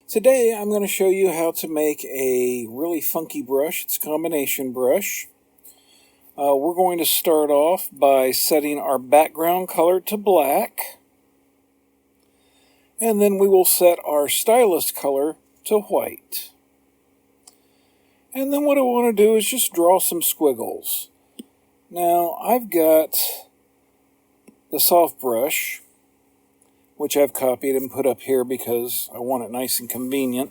Today I'm going to show you how to make a really funky brush. It's a combination brush. We're going to start off by setting our background color to black, and then we will set our stylus color to white. And then what I want to do is just draw some squiggles. Now I've got the soft brush, which I've copied and put up here because I want it nice and convenient.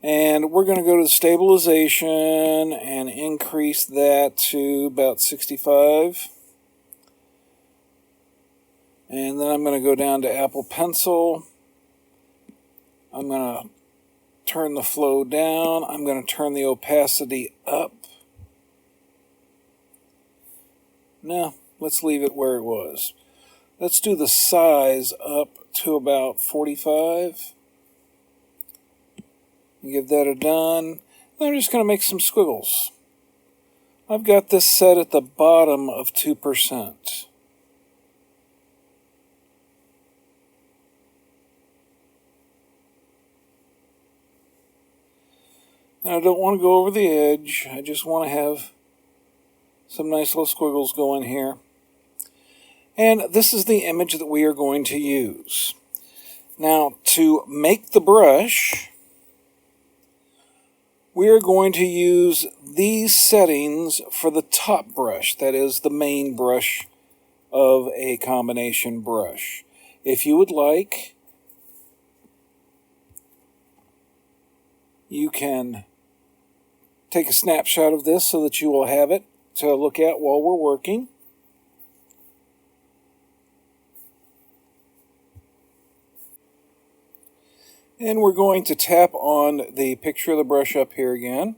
And we're going to go to the stabilization and increase that to about 65. And then I'm going to go down to Apple Pencil. I'm going to turn the flow down. I'm going to turn the opacity up. No, let's leave it where it was. Let's do the size up to about 45. Give that a done. And I'm just going to make some squiggles. I've got this set at the bottom of 2%. Now I don't want to go over the edge. I just want to have some nice little squiggles going here. And this is the image that we are going to use. Now, to make the brush, we are going to use these settings for the top brush, that is the main brush of a combination brush. If you would like, you can take a snapshot of this so that you will have it to look at while we're working. And we're going to tap on the picture of the brush up here again.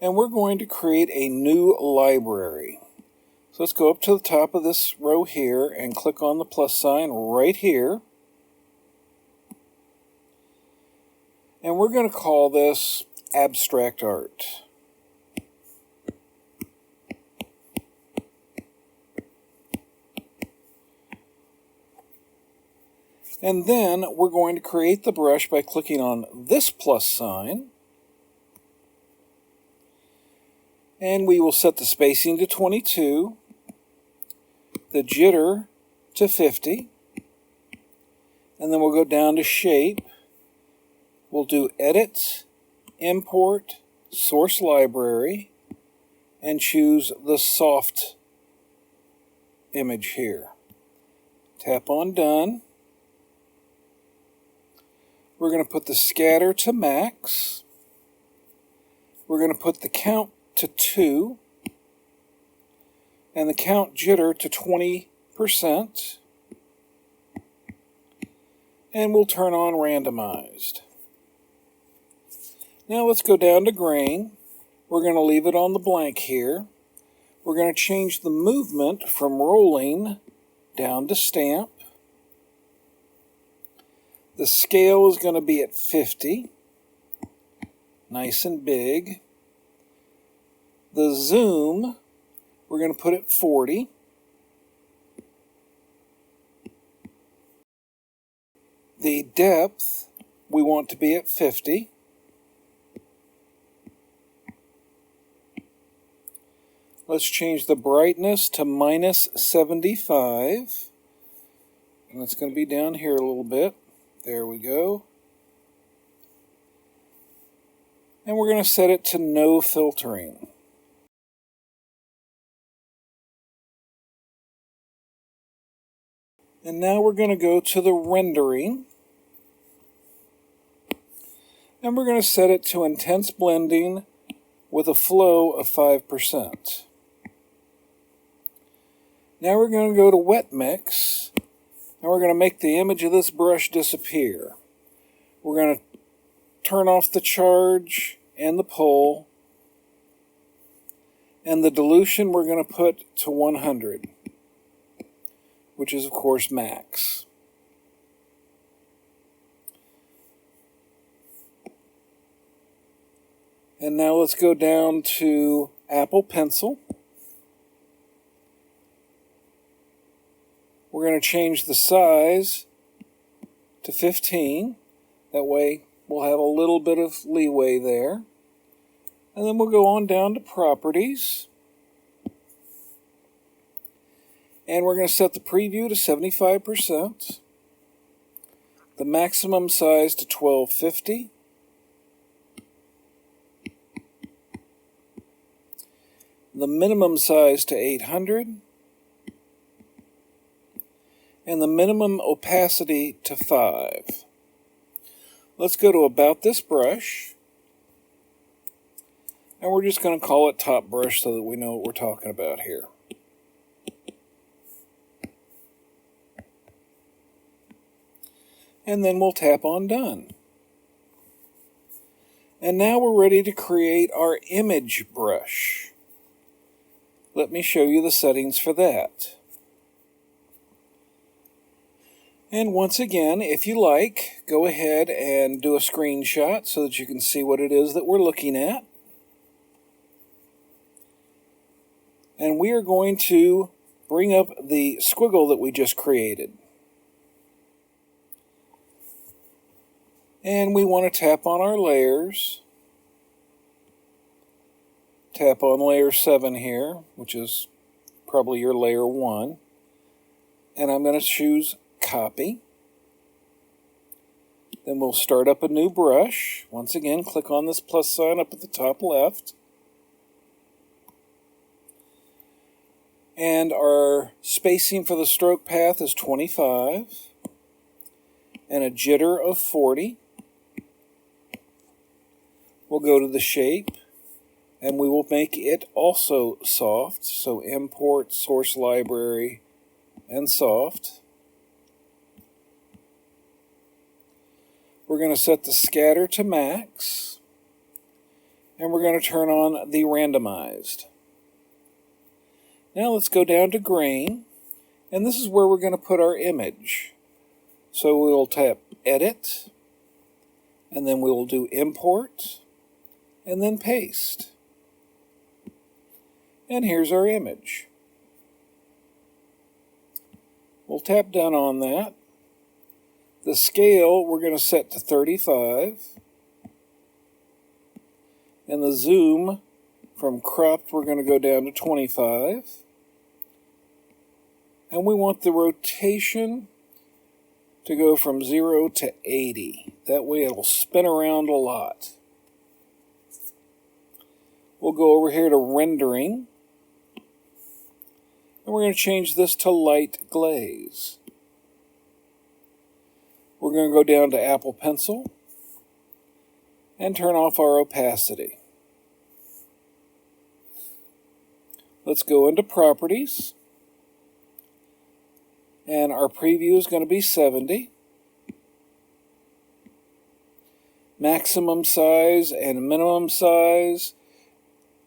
And we're going to create a new library. So let's go up to the top of this row here and click on the plus sign right here. And we're going to call this Abstract Art. And then we're going to create the brush by clicking on this plus sign. And we will set the spacing to 22, the jitter to 50, and then we'll go down to Shape. We'll do Edit, Import, Source Library, and choose the soft image here. Tap on Done. We're going to put the scatter to max. We're going to put the count to 2 and the count jitter to 20%. And we'll turn on randomized. Now let's go down to grain. We're going to leave it on the blank here. We're going to change the movement from rolling down to stamp. The scale is going to be at 50, nice and big. The zoom, we're going to put at 40. The depth, we want to be at 50. Let's change the brightness to minus 75. And that's going to be down here a little bit. There we go. And we're going to set it to no filtering. And now we're going to go to the rendering. And we're going to set it to intense blending with a flow of 5%. Now we're going to go to wet mix. And we're going to make the image of this brush disappear. We're going to turn off the charge and the pull. And the dilution we're going to put to 100, which is of course max. And now let's go down to Apple Pencil. We're going to change the size to 15. That way we'll have a little bit of leeway there. And then we'll go on down to Properties. And we're going to set the preview to 75%. The maximum size to 1250. The minimum size to 800. And the minimum opacity to 5. Let's go to About This Brush. And we're just going to call it Top Brush so that we know what we're talking about here. And then we'll tap on Done. And now we're ready to create our image brush. Let me show you the settings for that. And once again, if you like, go ahead and do a screenshot so that you can see what it is that we're looking at. And we are going to bring up the squiggle that we just created. And we want to tap on our layers. Tap on layer 7 here, which is probably your layer 1. And I'm going to choose Copy. Then we'll start up a new brush. Once again, click on this plus sign up at the top left. And our spacing for the stroke path is 25. And a jitter of 40. We'll go to the shape, and we will make it also soft. So import, source library, and soft. We're going to set the scatter to max, and we're going to turn on the randomized. Now let's go down to grain, and this is where we're going to put our image. So we'll tap Edit, and then we will do Import, and then Paste. And here's our image. We'll tap Done on that. The scale we're going to set to 35. And the zoom from cropped we're going to go down to 25. And we want the rotation to go from 0 to 80. That way it'll spin around a lot. We'll go over here to Rendering. And we're going to change this to Light Glaze. We're going to go down to Apple Pencil and turn off our opacity. Let's go into Properties. And our preview is going to be 70. Maximum size and minimum size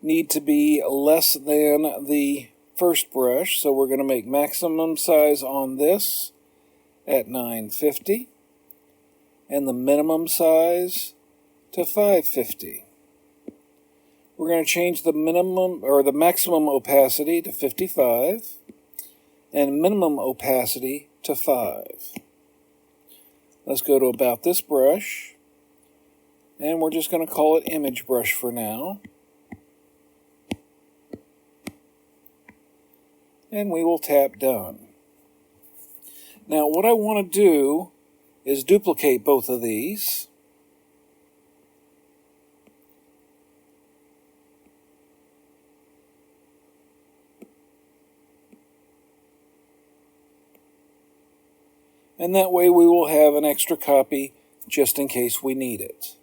need to be less than the first brush. So we're going to make maximum size on this at 950. And the minimum size to 550. We're going to change the minimum or the maximum opacity to 55 and minimum opacity to 5. Let's go to About This Brush, and we're just going to call it Image Brush for now. And we will tap Done. Now what I want to do is duplicate both of these. And that way we will have an extra copy just in case we need it.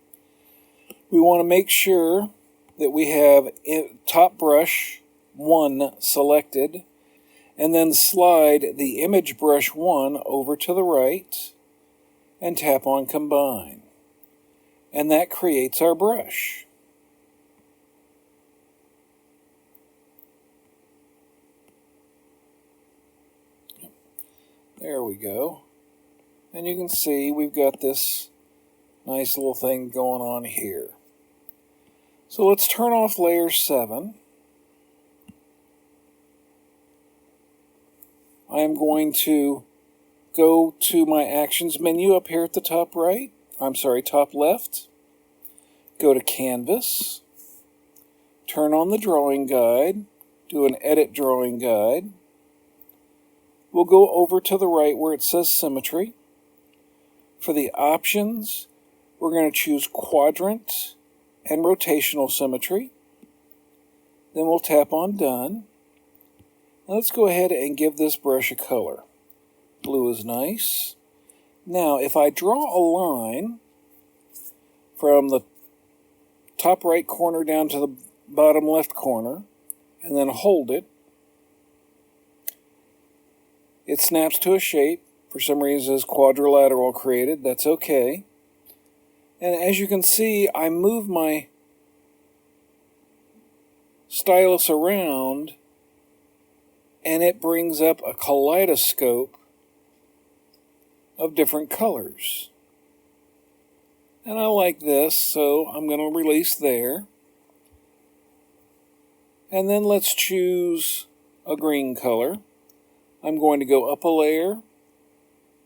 We want to make sure that we have Top Brush 1 selected, and then slide the Image Brush 1 over to the right, and tap on Combine. And that creates our brush. There we go. And you can see we've got this nice little thing going on here. So let's turn off layer 7. I am going to go to my Actions menu up here at the top right, top left, go to Canvas, turn on the drawing guide, do an edit drawing guide. We'll go over to the right where it says symmetry. For the options, we're going to choose quadrant and rotational symmetry. Then we'll tap on done. Now let's go ahead and give this brush a color. Blue is nice. Now if I draw a line from the top right corner down to the bottom left corner and then hold it, it snaps to a shape. For some reason it's quadrilateral created. That's okay. And as you can see, I move my stylus around and it brings up a kaleidoscope of different colors. And I like this, so I'm going to release there. And then let's choose a green color. I'm going to go up a layer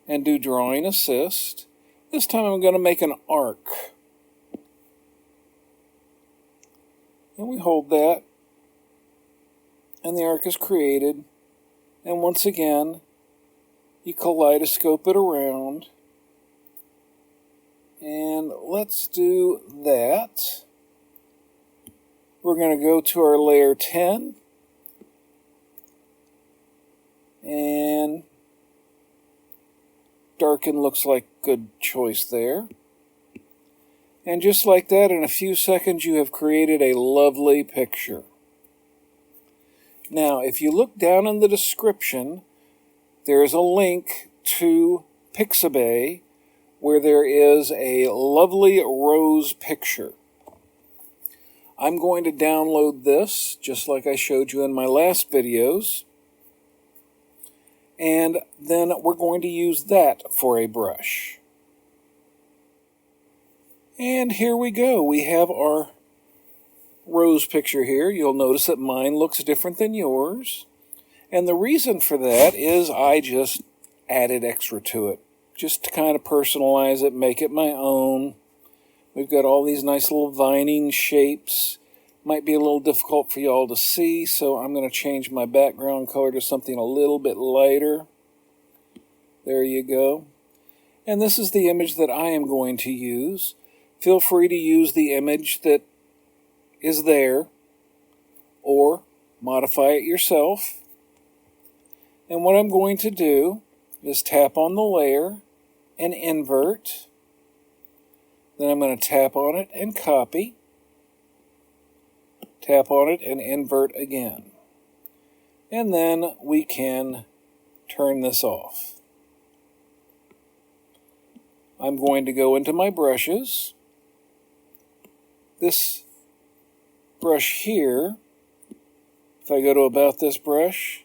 and do Drawing Assist. This time I'm going to make an arc. And we hold that, and the arc is created. And once again, you kaleidoscope it around. And let's do that. We're going to go to our layer 10. And darken looks like a good choice there. And just like that, in a few seconds, you have created a lovely picture. Now, if you look down in the description, there is a link to Pixabay where there is a lovely rose picture. I'm going to download this, just like I showed you in my last videos. And then we're going to use that for a brush. And here we go. We have our rose picture here. You'll notice that mine looks different than yours. And the reason for that is I just added extra to it, just to kind of personalize it, make it my own. We've got all these nice little vining shapes. Might be a little difficult for y'all to see, so I'm going to change my background color to something a little bit lighter. There you go. And this is the image that I am going to use. Feel free to use the image that is there, or modify it yourself. And what I'm going to do is tap on the layer and invert. Then I'm going to tap on it and copy. Tap on it and invert again. And then we can turn this off. I'm going to go into my brushes. This brush here, if I go to about this brush,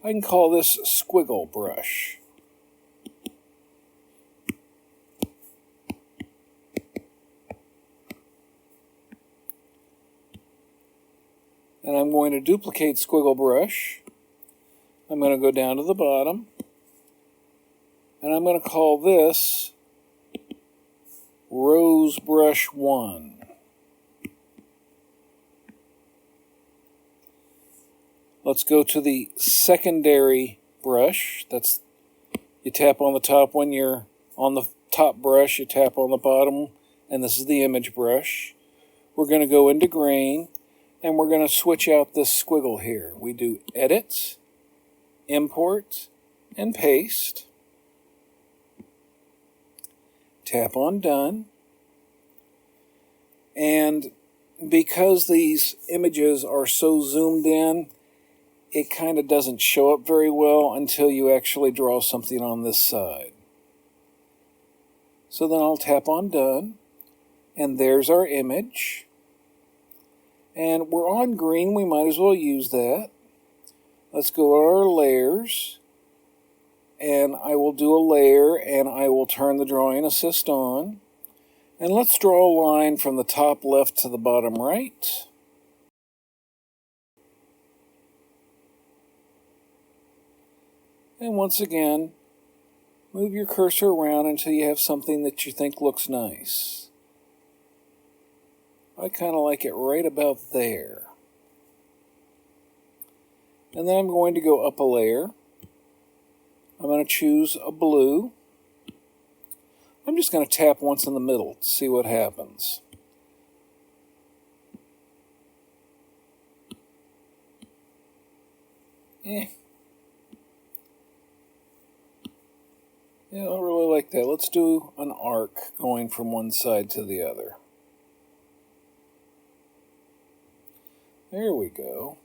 I can call this squiggle brush. And I'm going to duplicate squiggle brush. I'm going to go down to the bottom. And I'm going to call this Rose Brush 1. Let's go to the secondary brush. That's, you tap on the top when you're on the top brush, you tap on the bottom, and this is the image brush. We're going to go into grain. And we're going to switch out this squiggle here. We do Edit, Import, and Paste. Tap on Done. And because these images are so zoomed in, it kind of doesn't show up very well until you actually draw something on this side. So then I'll tap on Done. And there's our image. And we're on green, we might as well use that. Let's go to our layers. And I will do a layer and I will turn the Drawing Assist on. And let's draw a line from the top left to the bottom right. And once again, Move your cursor around until you have something that you think looks nice. I kind of like it right about there. And then I'm going to go up a layer. I'm going to choose a blue. I'm just going to tap once in the middle to see what happens. Yeah, I don't really like that. Let's do an arc going from one side to the other. There we go.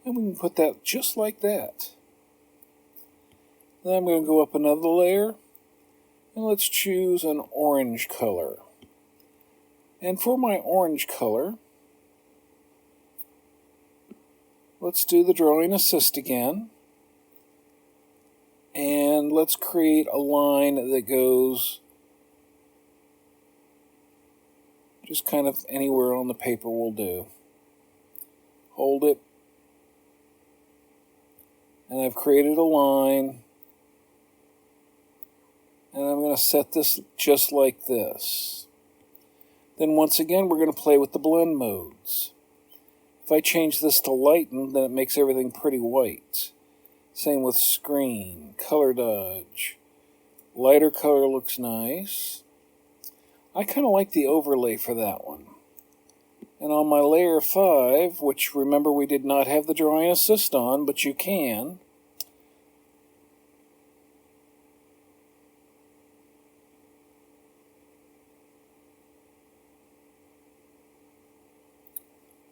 And we can put that just like that. Then I'm going to go up another layer, and let's choose an orange color. And for my orange color, let's do the drawing assist again. And let's create a line that goes just kind of anywhere on the paper will do. Hold it. And I've created a line. And I'm going to set this just like this. Then once again, we're going to play with the blend modes. If I change this to lighten, then it makes everything pretty white. Same with screen, color dodge. Lighter color looks nice. I kind of like the overlay for that one. And on my layer 5, which remember we did not have the drawing assist on, but you can.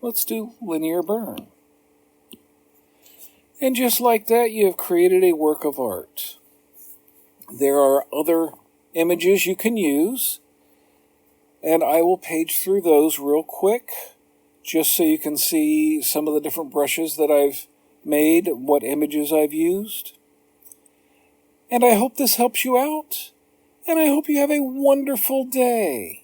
Let's do linear burn. And just like that, you have created a work of art. There are other images you can use, and I will page through those real quick, just so you can see some of the different brushes that I've made, what images I've used. And I hope this helps you out, and I hope you have a wonderful day.